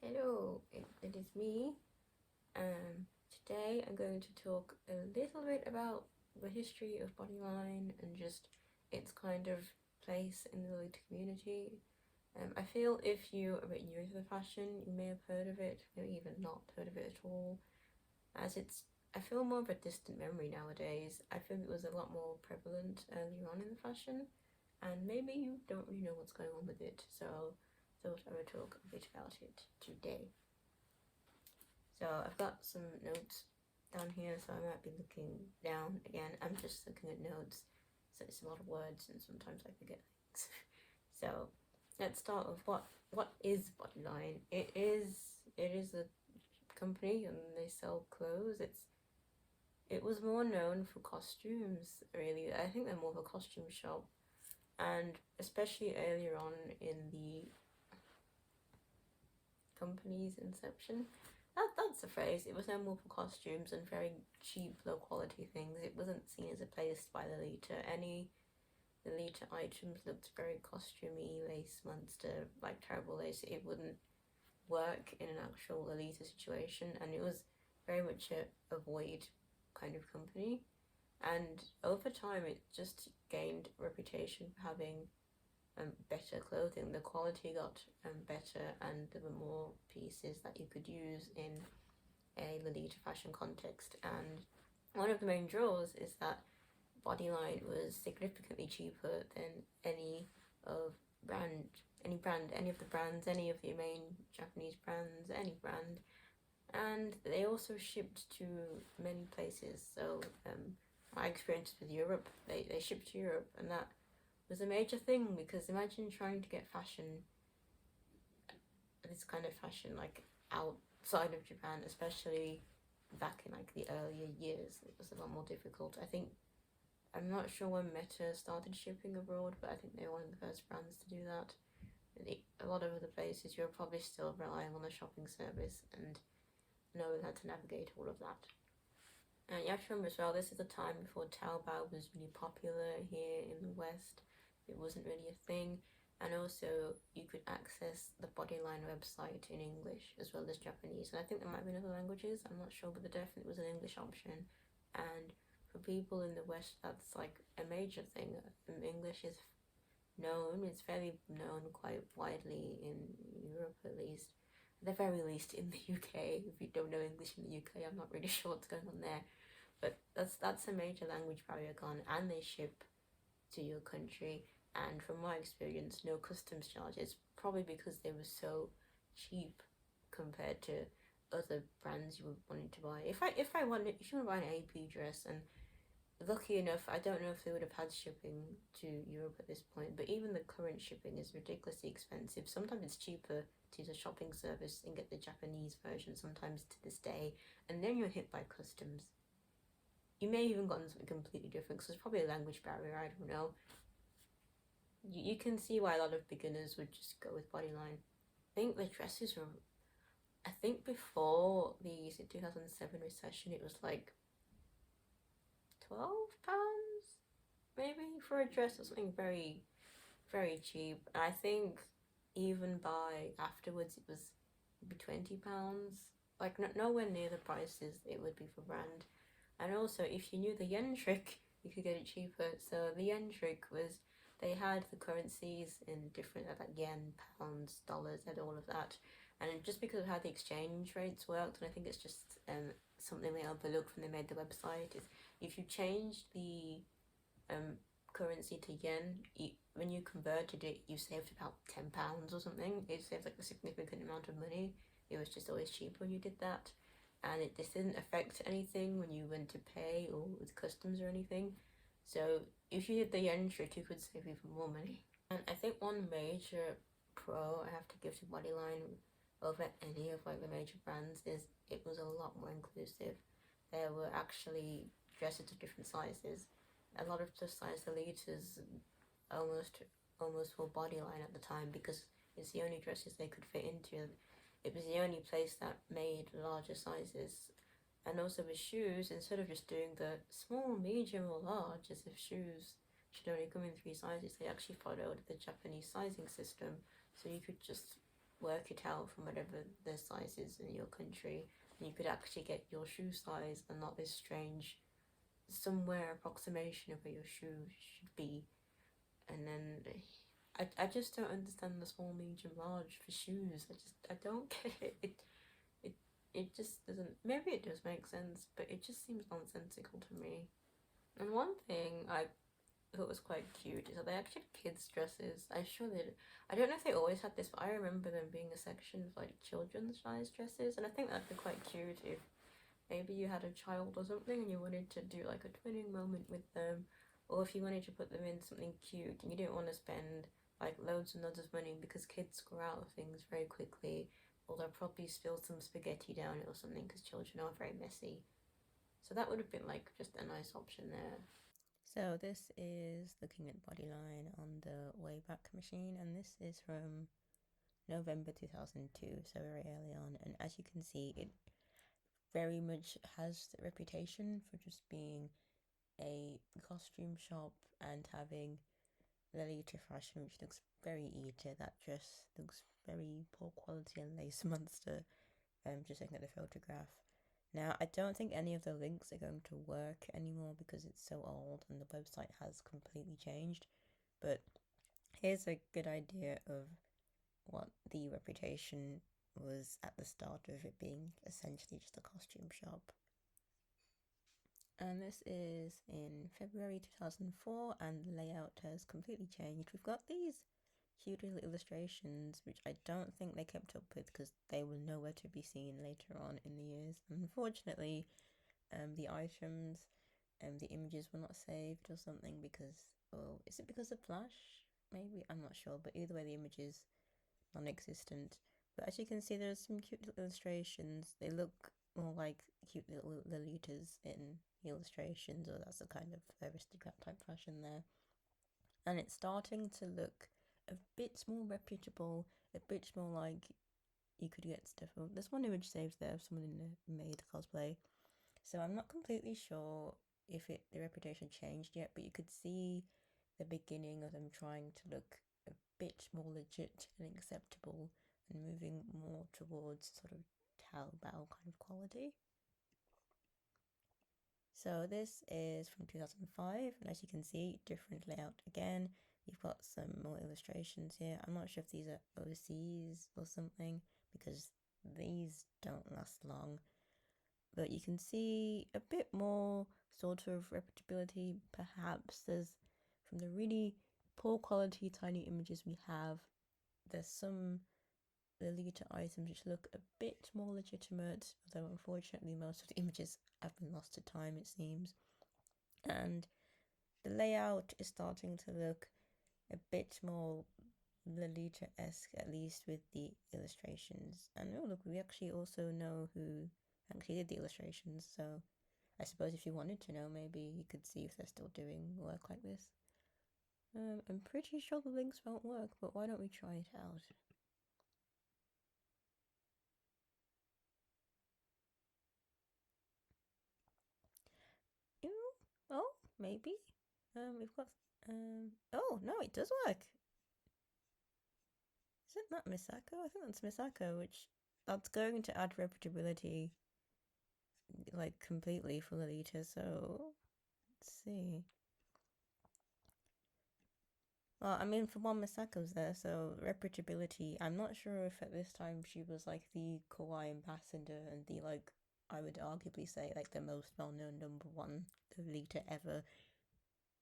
Hello, it is me. Today I'm going to talk a little bit about the history of Bodyline and just its kind of place in the lolita community. I feel if you're a bit new to the fashion, you may have heard of it, maybe even not heard of it at all, as I feel more of a distant memory nowadays. I feel it was a lot more prevalent earlier on in the fashion, and maybe you don't really know what's going on with it, so I thought I would talk a bit about it today. So I've got some notes down here, so I might be looking down again. I'm just looking at notes, so it's a lot of words and sometimes I forget things. So let's start with what is Bodyline. It is a company and they sell clothes. It was more known for costumes, really. I think they're more of a costume shop, and especially earlier on in the company's inception. That's the phrase. It was no more for costumes and very cheap, low quality things. It wasn't seen as a place by lolita. Any lolita items looked very costumey, lace monster, like terrible lace. It wouldn't work in an actual lolita situation, and it was very much a void kind of company. And over time, it just gained a reputation for having better clothing. The quality got better, and there were more pieces that you could use in a Lolita fashion context. And one of the main draws is that Bodyline was significantly cheaper than any of any of the brands, any of the main Japanese brands, any brand. And they also shipped to many places. So my experience with Europe, they shipped to Europe, and that was a major thing, because imagine trying to get this kind of fashion, like outside of Japan, especially back in like the earlier years. It was a lot more difficult. I'm not sure when Meta started shipping abroad, but I think they were one of the first brands to do that. A lot of other places you're probably still relying on a shopping service and knowing how to navigate all of that. And you have to remember as well, this is a time before Taobao was really popular here in the West. It wasn't really a thing. And also you could access the Bodyline website in English as well as Japanese. And I think there might be in other languages, I'm not sure, but there definitely was an English option. And for people in the West, that's like a major thing. English is known, it's fairly known quite widely in Europe at least. At the very least in the UK. If you don't know English in the UK, I'm not really sure what's going on there. But that's a major language barrier gone, and they ship to your country. And from my experience, no customs charges, probably because they were so cheap compared to other brands you were wanting to buy. If you want to buy an AP dress, and lucky enough, I don't know if they would have had shipping to Europe at this point, but even the current shipping is ridiculously expensive. Sometimes it's cheaper to use a shopping service and get the Japanese version, sometimes to this day, and then you're hit by customs. You may have even gotten something completely different, because there's probably a language barrier, I don't know. You can see why a lot of beginners would just go with Bodyline. I think the dresses were, I think before the 2007 recession, it was like £12 maybe for a dress, or something very, very cheap. And I think even by afterwards it was maybe £20, like nowhere near the prices it would be for brand. And also, if you knew the yen trick, you could get it cheaper. So the yen trick was, they had the currencies in different, like yen, pounds, dollars, had all of that. And just because of how the exchange rates worked, and I think it's just something they overlooked when they made the website, is if you changed the currency to yen, when you converted it, you saved about £10 or something. It saved like a significant amount of money. It was just always cheaper when you did that. And this didn't affect anything when you went to pay or with customs or anything. So if you did the yen trick, you could save even more money. And I think one major pro I have to give to Bodyline over any of like the major brands is it was a lot more inclusive. There were actually dresses of different sizes. A lot of plus size Lolitas almost full Bodyline at the time, because it's the only dresses they could fit into. It was the only place that made larger sizes. And also with shoes, instead of just doing the small, medium or large, as if shoes should only come in 3 sizes, they actually followed the Japanese sizing system. So you could just work it out from whatever the size is in your country, and you could actually get your shoe size and not this strange somewhere approximation of where your shoe should be. And then I just don't understand the small, medium, large for shoes. I don't get it. It it just doesn't. Maybe it does make sense, but it just seems nonsensical to me. And one thing I thought was quite cute is that they actually had kids' dresses. I sure they did. I don't know if they always had this, but I remember them being a section of like children's size dresses, and I think that'd be quite cute if maybe you had a child or something and you wanted to do like a twinning moment with them, or if you wanted to put them in something cute and you didn't want to spend like loads and loads of money because kids grow out of things very quickly, or they'll probably spill some spaghetti down it or something because children are very messy. So that would have been like just a nice option there. So this is looking at Bodyline on the Wayback Machine, and this is from November 2002, so very early on. And as you can see, it very much has the reputation for just being a costume shop and having lolita fashion, which looks very Eater. That dress looks very poor quality and lace monster. Just looking at the photograph. Now, I don't think any of the links are going to work anymore because it's so old and the website has completely changed. But here's a good idea of what the reputation was at the start of it being essentially just a costume shop. And this is in February 2004, and the layout has completely changed. We've got these cute little illustrations, which I don't think they kept up with because they were nowhere to be seen later on in the years. Unfortunately, the items and the images were not saved or something because, oh, is it because of Flash? Maybe, I'm not sure, but either way, the images non-existent. But as you can see, there's some cute little illustrations. They look more like cute little lolitas in the illustrations, or that's a kind of aristocrat type fashion there. And it's starting to look a bit more reputable, a bit more like you could get stuff. There's one image saved there of someone in a maid cosplay. So I'm not completely sure if the reputation changed yet, but you could see the beginning of them trying to look a bit more legit and acceptable and moving more towards sort of Taobao kind of quality. So this is from 2005, and as you can see, different layout again. You've got some more illustrations here. I'm not sure if these are OCs or something because these don't last long. But you can see a bit more sort of reputability, perhaps. There's, from the really poor quality tiny images we have, there's some Lolita items which look a bit more legitimate, although unfortunately most of the images have been lost to time, it seems. And the layout is starting to look a bit more Lolita-esque, at least with the illustrations. And oh look, we actually also know who actually did the illustrations, so I suppose if you wanted to know, maybe you could see if they're still doing work like this. I'm pretty sure the links won't work, but why don't we try it out? Oh, maybe. We've got. Oh no, it does work. Isn't that Misako? I think that's Misako, which that's going to add reputability, like completely for Lolita. So let's see. Well, I mean, for one, Misako's there, so reputability. I'm not sure if at this time she was like the kawaii ambassador and the like. I would arguably say like the most well-known number one Lolita ever.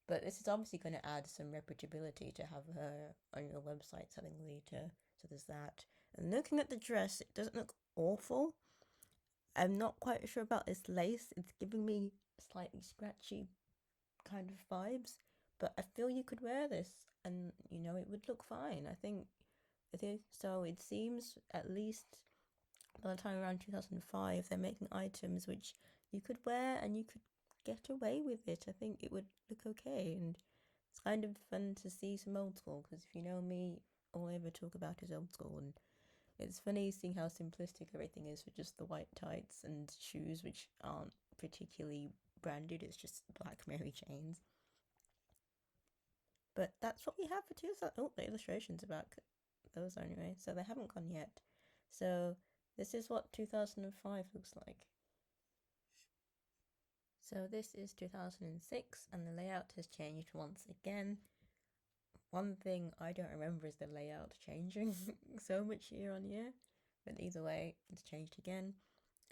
But this is obviously going to add some reputability to have her on your website selling Lolita. So there's that. And looking at the dress, it doesn't look awful. I'm not quite sure about this lace. It's giving me slightly scratchy kind of vibes. But I feel you could wear this and, you know, it would look fine. I think so. It seems at least by the time around 2005, they're making items which you could wear and you could get away with it. I think it would look okay, and it's kind of fun to see some old school because if you know me, all I ever talk about is old school, and it's funny seeing how simplistic everything is with just the white tights and shoes which aren't particularly branded. It's just black Mary Chains. But that's what we have for 2000. Oh, the illustrations about those are anyway. So they haven't gone yet. So this is what 2005 looks like. So this is 2006 and the layout has changed once again. One thing I don't remember is the layout changing so much year on year, but either way, it's changed again.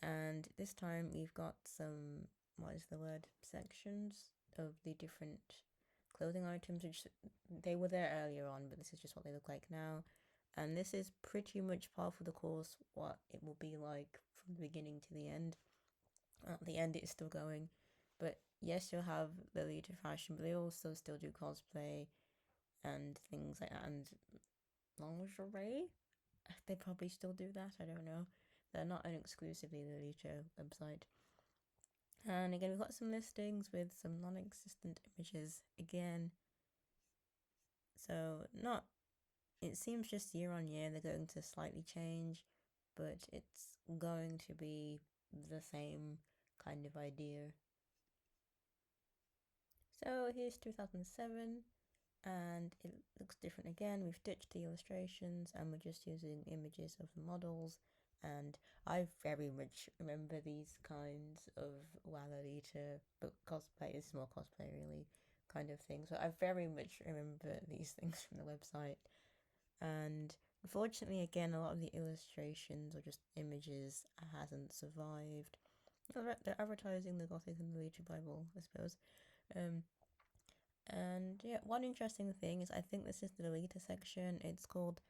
And this time we've got some, what is the word, sections of the different clothing items, which they were there earlier on, but this is just what they look like now. And this is pretty much par for the course what it will be like from the beginning to the end. At the end, it's still going, but yes, you'll have the lolita fashion, but they also still do cosplay and things like that, and lingerie. They probably still do that. I don't know. They're not an exclusively lolita website. And again, we've got some listings with some non-existent images again. So not. It seems just year on year they're going to slightly change, but it's going to be the same kind of idea. So here's 2007, and it looks different again. We've ditched the illustrations and we're just using images of the models. And I very much remember these kinds of Lolita, but cosplay is more cosplay really kind of thing. So I very much remember these things from the website. And unfortunately, again, a lot of the illustrations or just images hasn't survived. They're advertising the Gothic and the Lolita Bible, I suppose. And yeah, one interesting thing is I think this is the Lolita section. It's called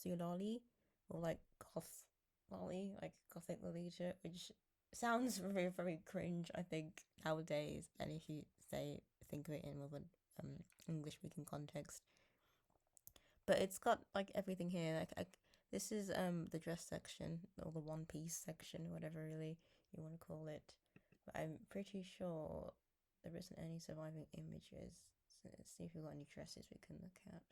Lolly, or like Goth Lolly, like Gothic Lolita, which sounds very, very cringe, I think, nowadays. And if you think of it in more of an English speaking context. But it's got like everything here. Like this is the dress section, or the one piece section, whatever really you want to call it. But I'm pretty sure there isn't any surviving images. So let's see if we've got any dresses we can look at.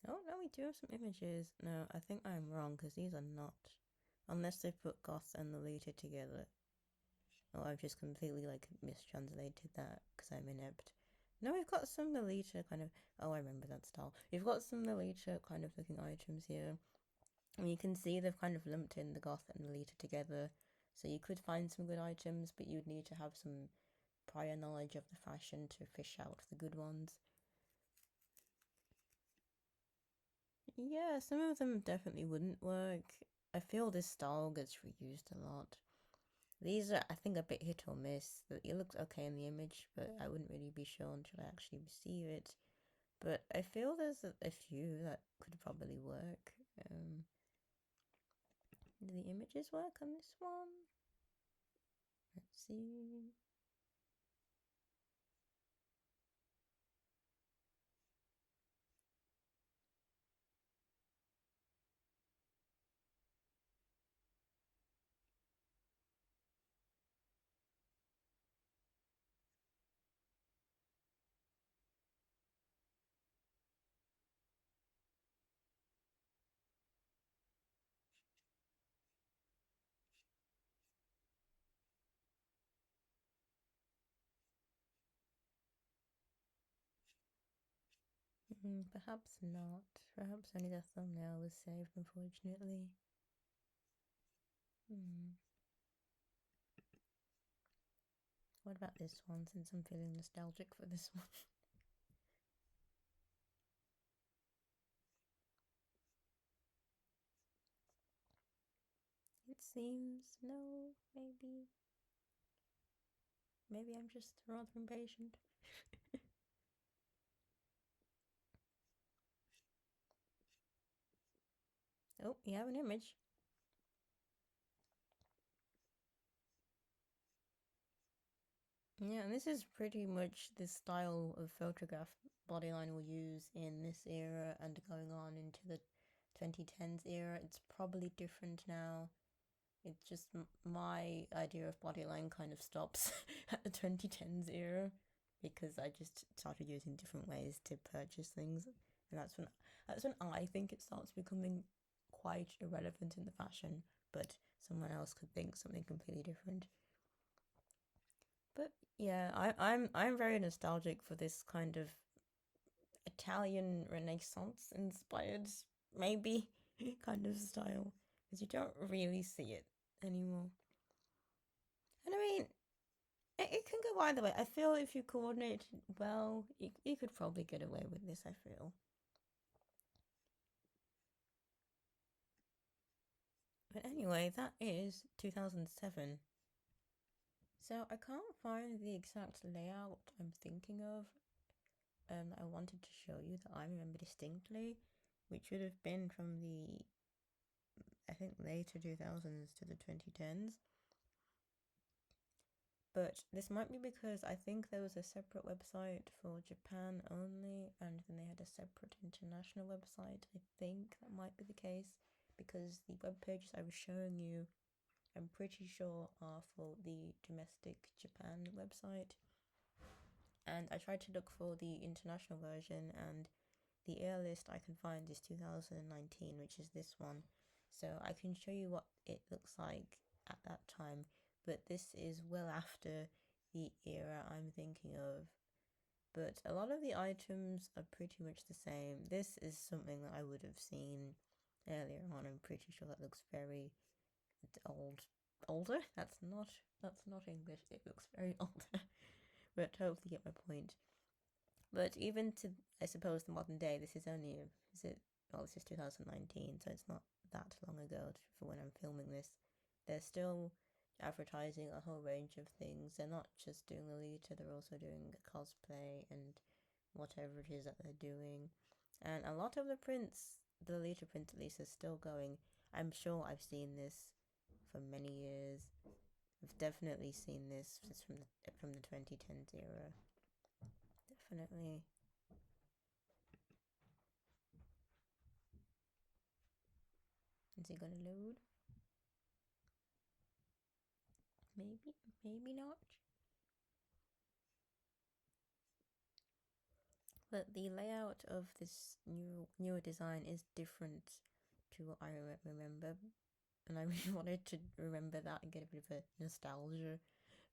Oh, no, we do have some images. No, I think I'm wrong because these are not. Unless they put Goth and Lolita together. Oh, I've just completely like mistranslated that because I'm inept. No, we've got some Lolita kind of. Oh, I remember that style. We've got some Lolita kind of looking items here. And you can see they've kind of lumped in the Goth and Lolita together. So you could find some good items, but you'd need to have some prior knowledge of the fashion to fish out the good ones. Yeah, some of them definitely wouldn't work. I feel this style gets reused a lot. These are, I think, a bit hit or miss. It looks okay in the image, but I wouldn't really be sure until I actually receive it. But I feel there's a few that could probably work. Do the images work on this one? Let's see. Perhaps not. Perhaps only the thumbnail was saved, unfortunately. What about this one, since I'm feeling nostalgic for this one? It seems no, maybe. Maybe I'm just rather impatient. Oh, you have an image. Yeah, and this is pretty much the style of photograph Bodyline will use in this era and going on into the 2010s era. It's probably different now. It's just my idea of Bodyline kind of stops at the 2010s era because I just started using different ways to purchase things, and that's when I think it starts becoming quite irrelevant in the fashion, but someone else could think something completely different. But yeah, I'm very nostalgic for this kind of Italian Renaissance inspired, maybe, kind of style, because you don't really see it anymore. And I mean, it can go either way. I feel if you coordinate well, you could probably get away with this, I feel. But anyway, that is 2007. So I can't find the exact layout I'm thinking of that I wanted to show you that I remember distinctly, which would have been from the, I think, later 2000s to the 2010s. But this might be because I think there was a separate website for Japan only, and then they had a separate international website. I think that might be the case because the web pages I was showing you, I'm pretty sure, are for the domestic Japan website. And I tried to look for the international version, and the earliest I can find is 2019, which is this one. So I can show you what it looks like at that time, but this is well after the era I'm thinking of. But a lot of the items are pretty much the same. This is something that I would have seen earlier on. I'm pretty sure that looks very older. That's not English. It looks very older. But hopefully you get my point. But even to, I suppose, the modern day, this is only, this is 2019, so it's not that long ago for when I'm filming this. They're still advertising a whole range of things. They're not just doing Lolita, they're also doing cosplay and whatever it is that they're doing. And a lot of the prints, the Lolita print at least, is still going. I'm sure I've seen this for many years. I've definitely seen this from the 2010s era. Definitely. Is it gonna load? Maybe, maybe not. But the layout of this newer design is different to what I remember, and I really wanted to remember that and get a bit of a nostalgia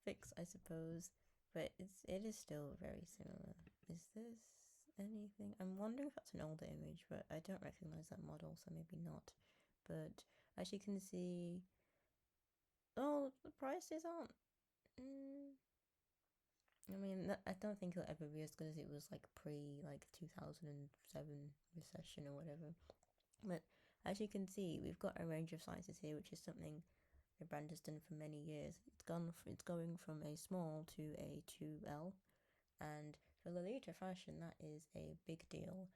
fix, I suppose. But it is still very similar. Is this anything? I'm wondering if that's an older image, but I don't recognize that model, so maybe not. But as you can see, oh, the prices aren't. I mean, I don't think it'll ever be as good as it was like pre 2007 recession or whatever. But as you can see, we've got a range of sizes here, which is something the brand has done for many years. It's going from a small to a 2L, and for Lolita fashion, that is a big deal.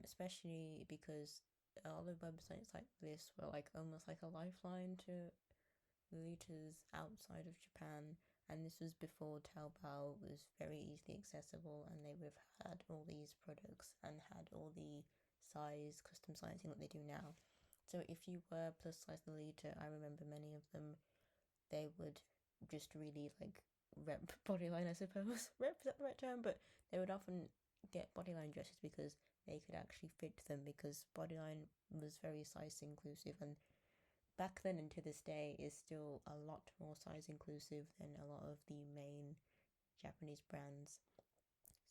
Especially because a lot of websites like this were like almost like a lifeline to Lolitas outside of Japan, and this was before Taobao was very easily accessible, and they would have had all these products and had all the custom sizing that they do now. So if you were plus size Lolita, I remember many of them, they would just really like rep Bodyline, I suppose. Rep, is that the right term? But they would often get Bodyline dresses because they could actually fit them, because Bodyline was very size inclusive, and back then and to this day is still a lot more size inclusive than a lot of the main Japanese brands.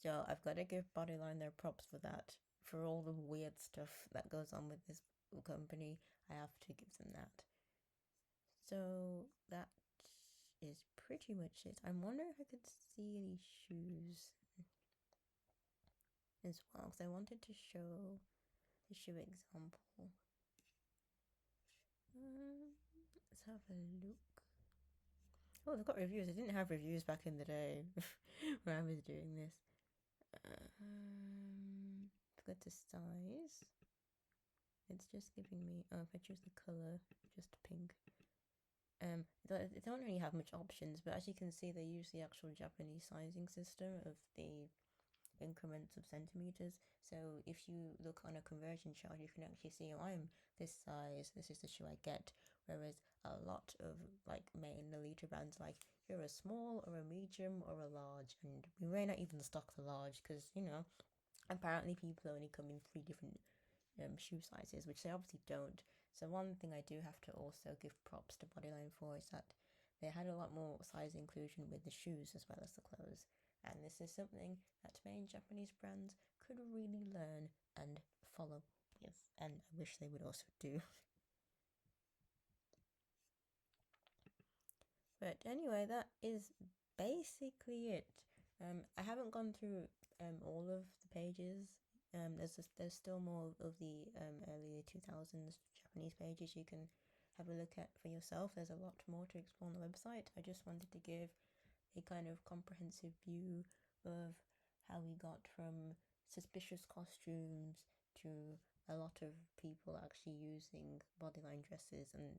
So I've got to give Bodyline their props for that. For all the weird stuff that goes on with this company, I have to give them that. So that is pretty much it. I'm wondering if I could see any shoes as well, because I wanted to show the shoe example. Let's have a look. Oh, they've got reviews. I didn't have reviews back in the day when I was doing this. Forgot to size. It's just giving me. Oh, if I choose the color, just pink. they don't really have much options, but as you can see, they use the actual Japanese sizing system of the increments of centimeters. So if you look on a conversion chart, you can actually see, oh, I'm this size, this is the shoe I get. Whereas a lot of like main lolita brands, like you're a small or a medium or a large, and we may not even stock the large because apparently people only come in 3 different shoe sizes, which they obviously don't. So one thing I do have to also give props to Bodyline for is that they had a lot more size inclusion with the shoes as well as the clothes. And this is something that main Japanese brands could really learn and follow with, and I wish they would also do. But anyway, that is basically it. I haven't gone through all of the pages. There's still more of the early 2000s Japanese pages you can have a look at for yourself. There's a lot more to explore on the website. I just wanted to give a kind of comprehensive view of how we got from suspicious costumes to a lot of people actually using bodyline dresses and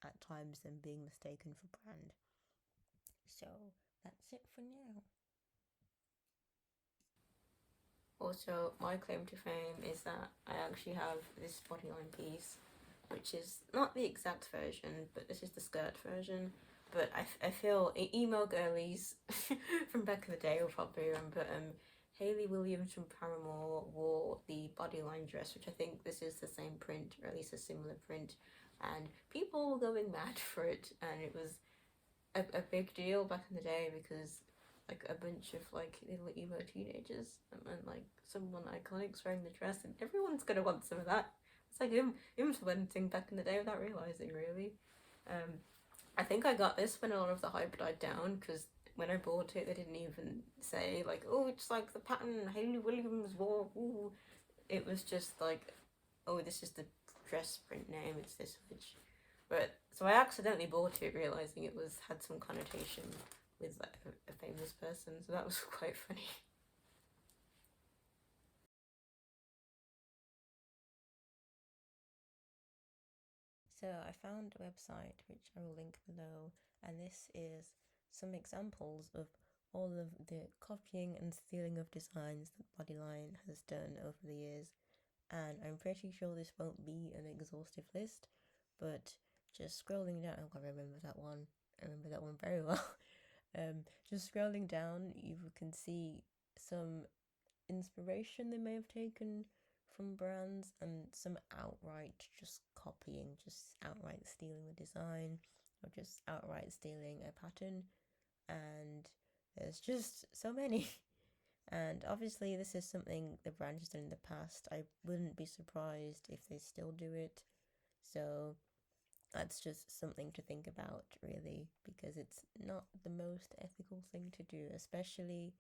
at times them being mistaken for brand. So that's it for now. Also, my claim to fame is that I actually have this bodyline piece, which is not the exact version, but this is the skirt version. But I feel emo girlies from back in the day will probably remember Hayley Williams from Paramore wore the bodyline dress, which I think this is the same print, or at least a similar print, and people were going mad for it, and it was a big deal back in the day because like a bunch of like little emo teenagers and like someone iconic's wearing the dress and everyone's gonna want some of that. It's like influencing back in the day without realizing really. Um, I think I got this when a lot of the hype died down because when I bought it, they didn't even say like, oh, it's like the pattern Hayley Williams wore. Ooh. It was just like, oh, this is the dress print name. It's this, which but so I accidentally bought it, realizing it was had some connotation with like a famous person. So that was quite funny. So I found a website which I will link below, and this is some examples of all of the copying and stealing of designs that Bodyline has done over the years. And I'm pretty sure this won't be an exhaustive list, but just scrolling down, oh, I remember that one. I remember that one very well. Just scrolling down, you can see some inspiration they may have taken from brands and some outright just copying, just outright stealing the design or just outright stealing a pattern. And there's just so many. And obviously, this is something the brand has done in the past. I wouldn't be surprised if they still do it. So that's just something to think about, really, because it's not the most ethical thing to do, especially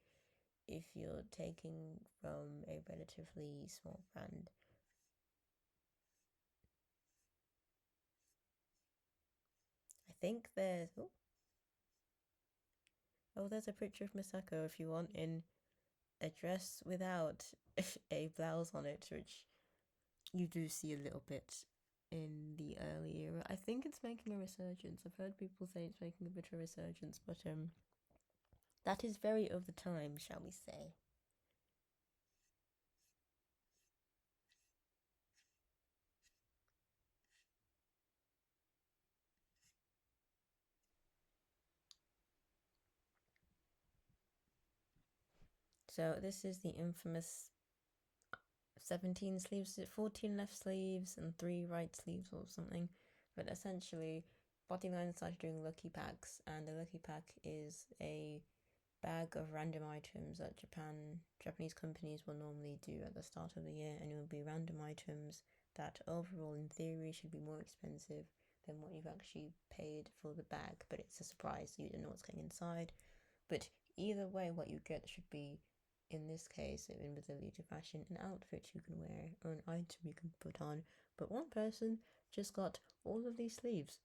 if you're taking from a relatively small brand. I think there's there's a picture of Misako if you want in a dress without a blouse on it, which you do see a little bit in the early era. I think it's making a resurgence. I've heard people say it's making a bit of a resurgence, but that is very of the time, shall we say. So this is the infamous 17 sleeves, 14 left sleeves and 3 right sleeves or something. But essentially, Bodyline started doing lucky packs, and the lucky pack is a bag of random items that Japanese companies will normally do at the start of the year, and it will be random items that overall, in theory, should be more expensive than what you've actually paid for the bag, but it's a surprise, so you don't know what's going inside. But either way, what you get should be, in this case, in with Lolita fashion, an outfit you can wear or an item you can put on. But one person just got all of these sleeves,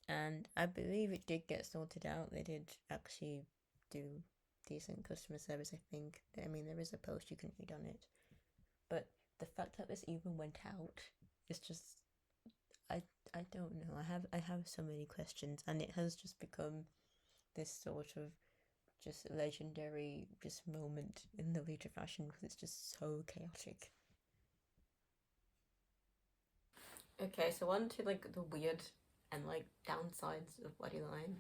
and I believe it did get sorted out. They did actually do decent customer service, I think. I mean, there is a post you can read on it. But the fact that this even went out is just, I I don't know. I have so many questions, and it has just become this sort of just legendary just moment in the later fashion because it's just so chaotic. Okay, so on to like the weird and like downsides of Bodyline.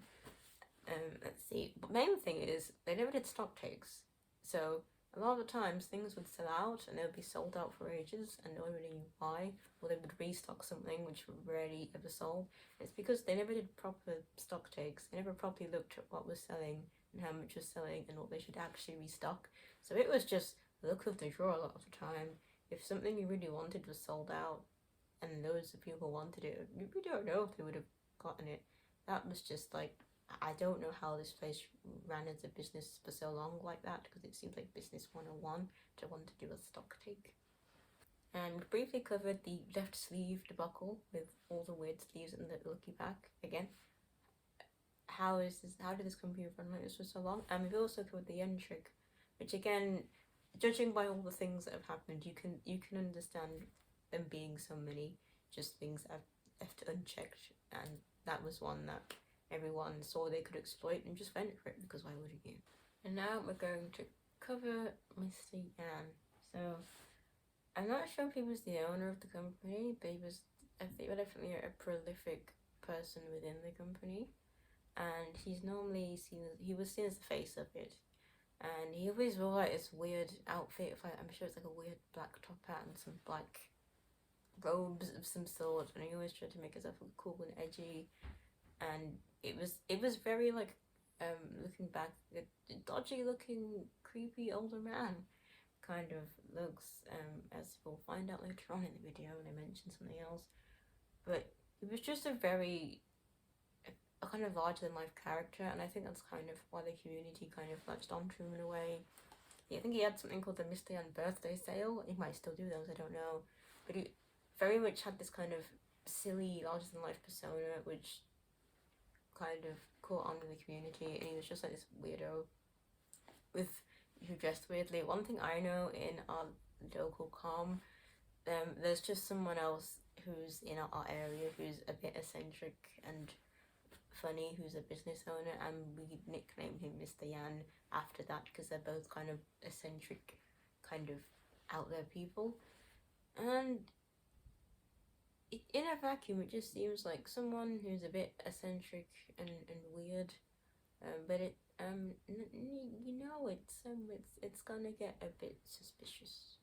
Let's see. The main thing is they never did stock takes, so a lot of the times things would sell out and they would be sold out for ages and no one really knew why, or they would restock something which rarely ever sold. It's because they never did proper stock takes. They never properly looked at what was selling and how much was selling and what they should actually restock. So it was just look of the draw a lot of the time. If something you really wanted was sold out and loads of people wanted it, we don't know if they would have gotten it. That was just like, I don't know how this place ran as a business for so long like that, because it seems like business 101 to want to do a stock take. And we briefly covered the left sleeve debacle with all the weird sleeves and the lucky back again. How did this company run like this for so long? And we've also covered the yen trick, which again, judging by all the things that have happened, you can understand them being so many just things that are left unchecked, and that was one that everyone saw they could exploit and just went for it, because why wouldn't you? And now we're going to cover Mr. Yan. So I'm not sure if he was the owner of the company, but he was, I think, definitely a prolific person within the company, and he's normally seen as, he was seen as the face of it. And he always wore like this weird outfit, like, I'm sure it's like a weird black top hat and some black robes of some sort, and he always tried to make himself look cool and edgy. And it was very like, looking back, a dodgy looking, creepy older man kind of looks, as we'll find out later on in the video when I mention something else. But it was just a very, a kind of larger than life character, and I think that's kind of why the community kind of latched onto him in a way. I think he had something called the Mr. Yan birthday sale. He might still do those, I don't know. But he very much had this kind of silly, larger than life persona, which kind of caught on in the community, and he was just like this weirdo with who dressed weirdly. One thing I know in our local com, there's just someone else who's in our area who's a bit eccentric and funny, who's a business owner, and we nicknamed him Mr. Yan after that because they're both kind of eccentric, kind of out there people. And in a vacuum, it just seems like someone who's a bit eccentric and weird, but it you know, it's gonna get a bit suspicious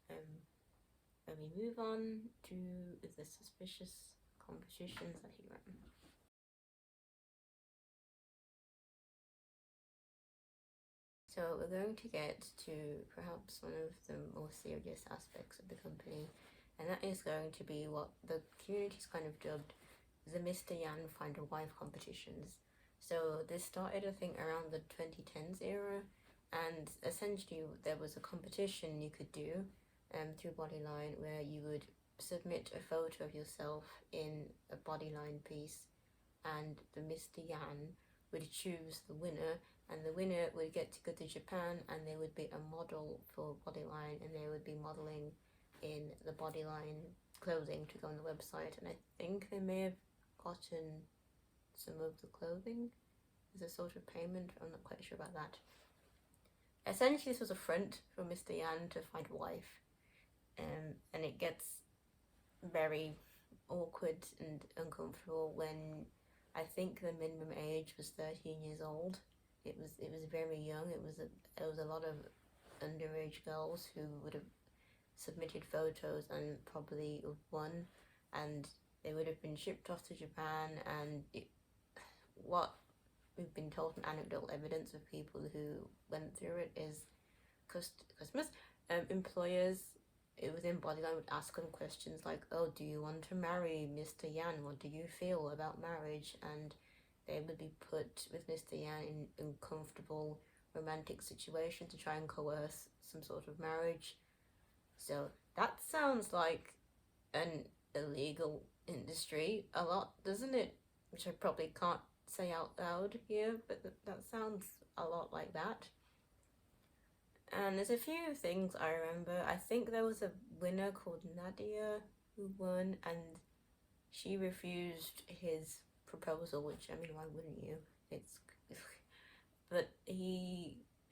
when we move on to the suspicious competitions that he ran. So we're going to get to perhaps one of the more serious aspects of the company, and that is going to be what the community's kind of dubbed the Mr. Yan Find a Wife competitions. So this started, I think, around the 2010s era, and essentially there was a competition you could do through Bodyline where you would submit a photo of yourself in a Bodyline piece, and the Mr. Yan would choose the winner, and the winner would get to go to Japan, and they would be a model for Bodyline, and they would be modeling in the Bodyline clothing to go on the website. And I think they may have gotten some of the clothing as a sort of payment. I'm not quite sure about that. Essentially, this was a front for Mr. Yan to find a wife, and it gets very awkward and uncomfortable when I think the minimum age was 13 years old. It was very young. It was a lot of underage girls who would have submitted photos and probably won, and they would have been shipped off to Japan. And what we've been told from anecdotal evidence of people who went through it is customers, employers within Bodyline would ask them questions like, oh, do you want to marry Mr. Yan? What do you feel about marriage? And they would be put with Mr. Yan in uncomfortable romantic situations to try and coerce some sort of marriage. So that sounds like an illegal industry a lot, doesn't it? Which I probably can't say out loud here, but that sounds a lot like that. And there's a few things I remember. I think there was a winner called Nadia who won, and she refused his proposal, which, I mean, why wouldn't you? It's but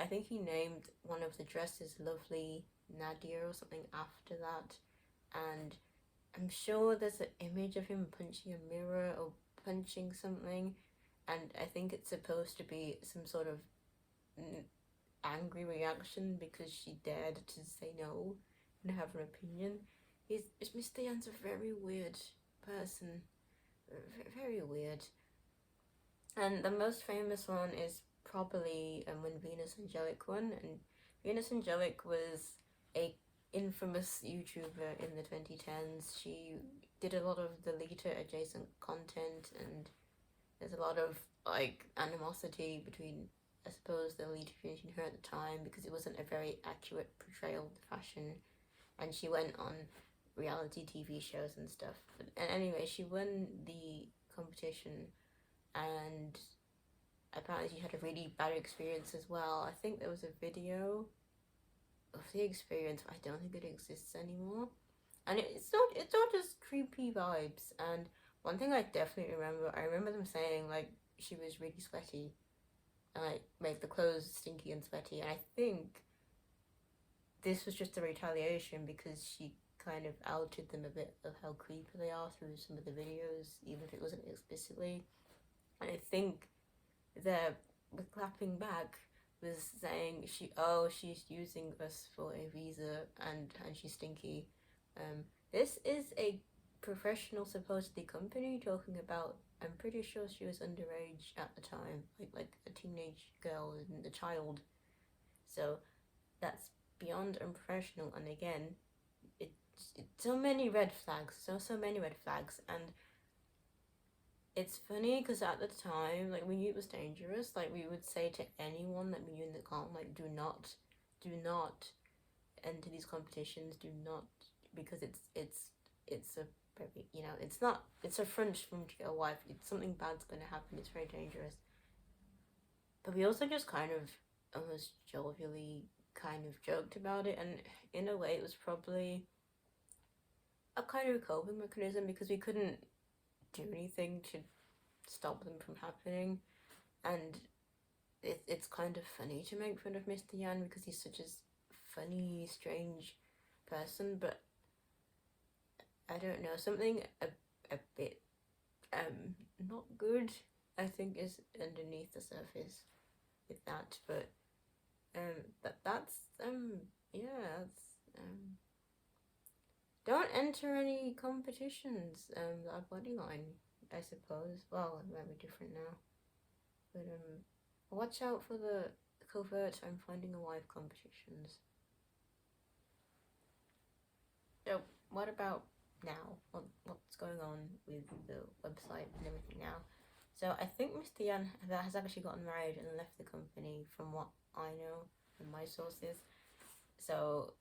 I think he named one of the dresses Lovely Nadia or something after that, and I'm sure there's an image of him punching a mirror or punching something, and I think it's supposed to be some sort of angry reaction because she dared to say no and have an opinion. Mr. Yan's a very weird person, very weird. And the most famous one is probably when Venus Angelic won, and Venus Angelic was a infamous YouTuber in the 2010s. She did a lot of the Lolita adjacent content, and there's a lot of like animosity between, I suppose, the Lolita community and her at the time because it wasn't a very accurate portrayal of the fashion, and she went on reality TV shows and stuff. But anyway, she won the competition, and apparently she had a really bad experience as well. I think there was a video of the experience, but I don't think it exists anymore. And it's not just creepy vibes. And one thing I definitely remember, I remember them saying like she was really sweaty, and like made the clothes stinky and sweaty. And I think this was just a retaliation because she kind of outed them a bit of how creepy they are through some of the videos, even if it wasn't explicitly. And I think the clapping back was saying she's using us for a visa and she's stinky. This is a professional supposedly company talking about, I'm pretty sure she was underage at the time, like a teenage girl and a child. So that's beyond unprofessional, and again, it's so many red flags, so many red flags. And it's funny because at the time, like, we knew it was dangerous. Like, we would say to anyone that we knew in the camp, like, do not enter these competitions. Do not, because it's a very, you know, it's a front from to get a wife. It's something bad's gonna happen. It's very dangerous. But we also just kind of almost jovially kind of joked about it, and in a way, it was probably a kind of coping mechanism because we couldn't do anything to stop them from happening. And it's kind of funny to make fun of Mr. Yan because he's such a funny, strange person, but I don't know, something a bit not good, I think, is underneath the surface with that. But that's don't enter any competitions at Bodyline, I suppose. Well, it might be different now. But watch out for the covert I'm finding a wife competitions. So what about now? What's going on with the website and everything now? So I think Mr. Yan has actually gotten married and left the company from what I know from my sources. So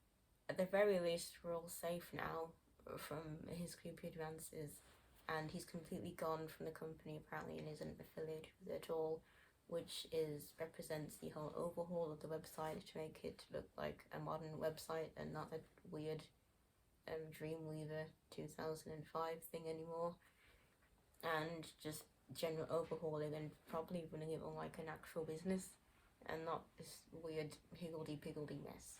at the very least, we're all safe now from his creepy advances, and he's completely gone from the company apparently and isn't affiliated with it at all, which represents the whole overhaul of the website to make it look like a modern website and not a weird Dreamweaver 2005 thing anymore, and just general overhauling and probably running it on like an actual business and not this weird higgledy-piggledy mess.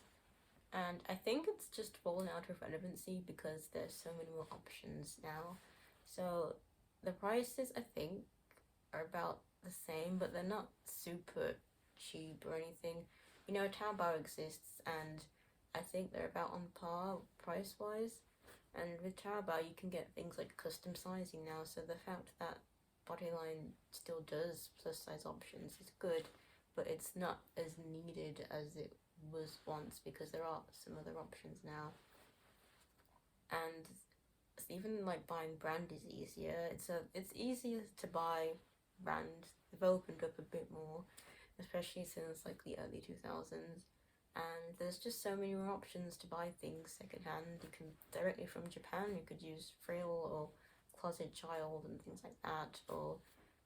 And I think it's just fallen out of relevancy because there's so many more options now. So the prices, I think, are about the same, but they're not super cheap or anything. You know, Taobao exists, and I think they're about on par price-wise. And with Taobao, you can get things like custom sizing now, so the fact that Bodyline still does plus-size options is good, but it's not as needed as it was once because there are some other options now. And even like buying brand is easier. It's easier to buy brand. They've opened up a bit more, especially since like the early 2000s. And there's just so many more options to buy things secondhand. You can directly from Japan. You could use Frill or Closet Child and things like that. Or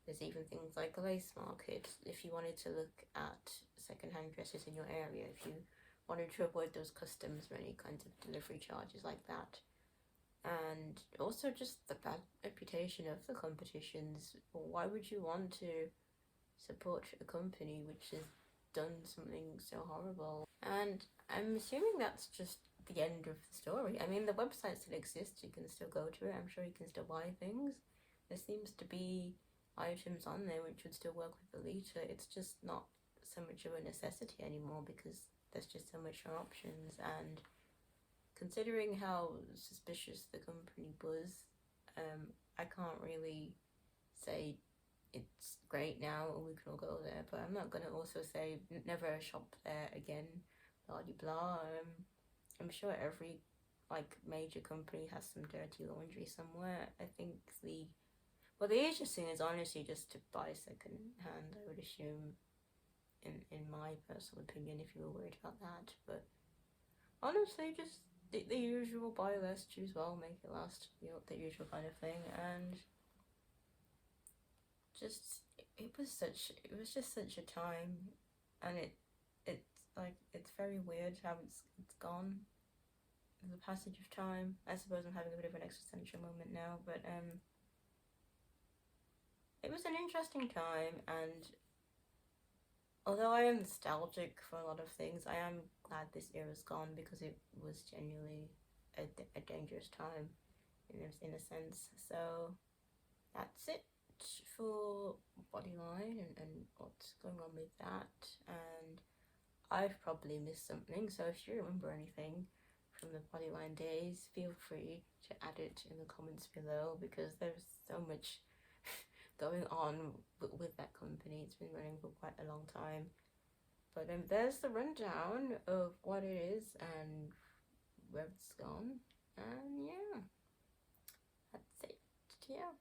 there's even things like Lace Market if you wanted to look at secondhand dresses in your area. If you wanted to avoid those customs or any kinds of delivery charges like that. and also just the bad reputation of the competitions. Why would you want to support a company which has done something so horrible? And I'm assuming that's just the end of the story. I mean, the website still exists, you can still go to it, I'm sure you can still buy things. There seems to be items on there which would still work with lolita. It's just not so much of a necessity anymore because there's just so much more options. And considering how suspicious the company was, I can't really say it's great now and we can all go there, but I'm not gonna also say never shop there again, blah blah blah. I'm sure every like major company has some dirty laundry somewhere. I think the easiest thing is honestly just to buy second hand, I would assume, in my personal opinion, if you were worried about that. But honestly, just the usual, buy less, choose well, make it last, the usual kind of thing. And just it was just such a time, and it's very weird how it's gone. The passage of time. I suppose I'm having a bit of an existential moment now, but it was an interesting time, and although I am nostalgic for a lot of things, I am glad this era's gone because it was genuinely a dangerous time in a sense. So that's it for Bodyline and what's going on with that. And I've probably missed something, so if you remember anything from the Bodyline days, feel free to add it in the comments below because there's so much going on with that company. It's been running for quite a long time. But there's the rundown of what it is and where it's gone. And yeah, that's it. Yeah.